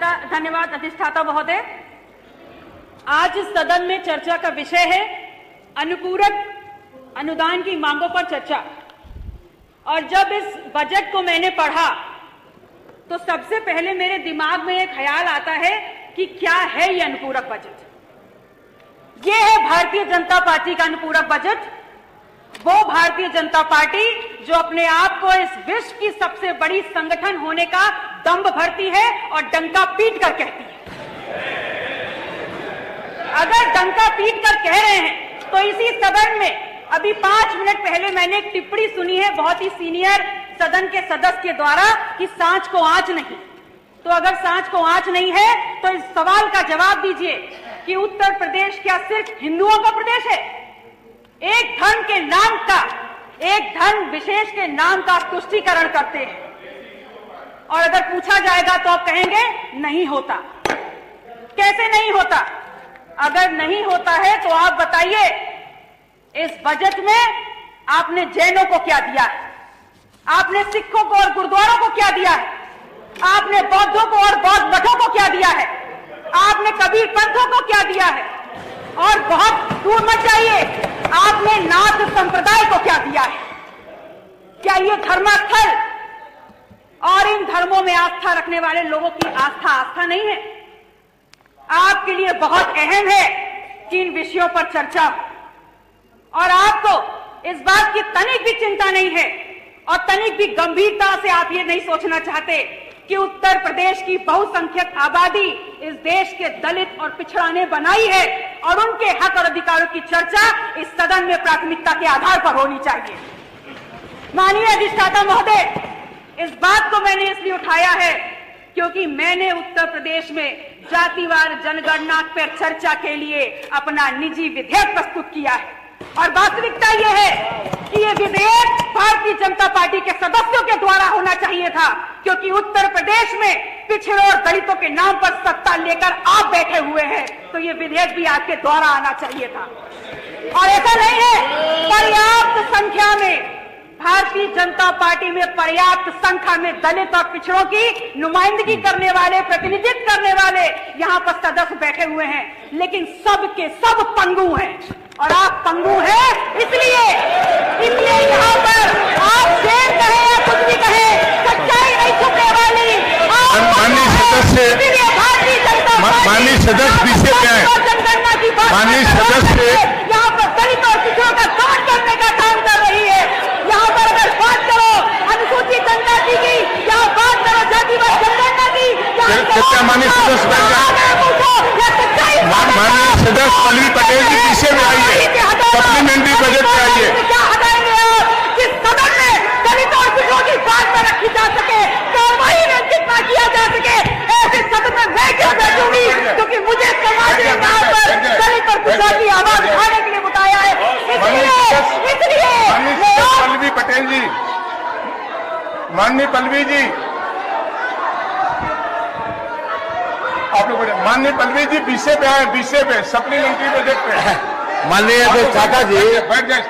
धन्यवाद अधिष्ठाता महोदय। आज इस सदन में चर्चा का विषय है अनुपूरक अनुदान की मांगों पर चर्चा। और जब इस बजट को मैंने पढ़ा तो सबसे पहले मेरे दिमाग में एक ख्याल आता है कि क्या है ये अनुपूरक बजट। ये है भारतीय जनता पार्टी का अनुपूरक बजट। वो भारतीय जनता पार्टी जो अपने आप को इस विश्व की सबसे बड़ी संगठन होने का दंभ भरती है और डंका पीट कर कहती है। अगर डंका पीट कर कह रहे हैं तो इसी सदन में अभी 5 मिनट पहले मैंने एक टिप्पणी सुनी है बहुत ही सीनियर सदन के सदस्य के द्वारा कि सांच को आंच नहीं। तो अगर सांच को आंच नहीं है तो इस सवाल का जवाब दीजिए कि उत्तर प्रदेश क्या सिर्फ हिंदुओं का प्रदेश है? एक धर्म के नाम का, एक धर्म विशेष के नाम का तुष्टीकरण करते हैं और अगर पूछा जाएगा तो आप कहेंगे नहीं होता। कैसे नहीं होता? अगर नहीं होता है तो आप बताइए इस बजट में आपने जैनों को क्या दिया है? आपने सिखों को और गुरुद्वारों को क्या दिया है? आपने बौद्धों को और बौद्ध मठों को क्या दिया है? आपने कबीर पंथों को क्या दिया है? और बहुत दूर मत जाइए, आपने नाथ संप्रदाय को क्या दिया है? क्या ये धर्मस्थल और इन धर्मों में आस्था रखने वाले लोगों की आस्था नहीं है? आपके लिए बहुत अहम है कि इन विषयों पर चर्चा हो और आपको इस बात की तनिक भी चिंता नहीं है और तनिक भी गंभीरता से आप ये नहीं सोचना चाहते कि उत्तर प्रदेश की बहुसंख्यक आबादी इस देश के दलित और पिछड़ा ने बनाई है और उनके हक और अधिकारों की चर्चा इस सदन में प्राथमिकता के आधार पर होनी चाहिए। माननीय अधिष्ठाता महोदय, इस बात को मैंने इसलिए उठाया है क्योंकि मैंने उत्तर प्रदेश में जातिवार जनगणना पर चर्चा के लिए अपना निजी विधेयक प्रस्तुत किया है और वास्तविकता यह है कि यह विधेयक भारतीय जनता पार्टी के सदस्यों के द्वारा होना चाहिए था क्योंकि उत्तर प्रदेश में पिछड़ों और दलितों के नाम पर सत्ता लेकर आप बैठे हुए हैं तो यह विधेयक भी आपके द्वारा आना चाहिए था। और ऐसा नहीं है, पर्याप्त संख्या में भारतीय जनता पार्टी में पर्याप्त संख्या में दलित और पिछड़ों की नुमाइंदगी करने वाले, प्रतिनिधित्व करने वाले यहाँ पर सदस्य बैठे हुए हैं, लेकिन सब के सब पंगु हैं और आप पंगु हैं। इसलिए यहाँ पर आप शेर कहें या कुछ भी कहें, सच्चाई नहीं छुपने वाली। माननीय सदस्य पीछे गए, माननीय सदस्य यहाँ पर दलित और पिछड़ों का काट करने का काम कर रही है। यहाँ पर अगर बात करो अनुसूचित जनजाति की, यहाँ बात करो जातिवार जनगणना की, माननीय सदस्य पल्लवी पटेल जी पीछे में आइए, सप्लीमेंट्री बजट में आइए। क्या हटाएंगे आप जिस सदन में दलित और पिछड़ों की बात में रखी जा सके, कार्रवाई में जितना किया जा सके, ऐसे सदन में मैं क्यों बैठूंगी? क्योंकि मुझे समाज ने यहाँ पर दलित और पिछड़ों की आवाज उठाने के लिए बताया है। इसलिए पल्लवी पटेल जी, माननीय पल्लवी जी, आप लोग माननीय पल्लवी जी पीछे पे आए, पीछे पे सप्लीमेंट्री बजट पे। माननीय अधिष्ठाता जी, बैठ जाए।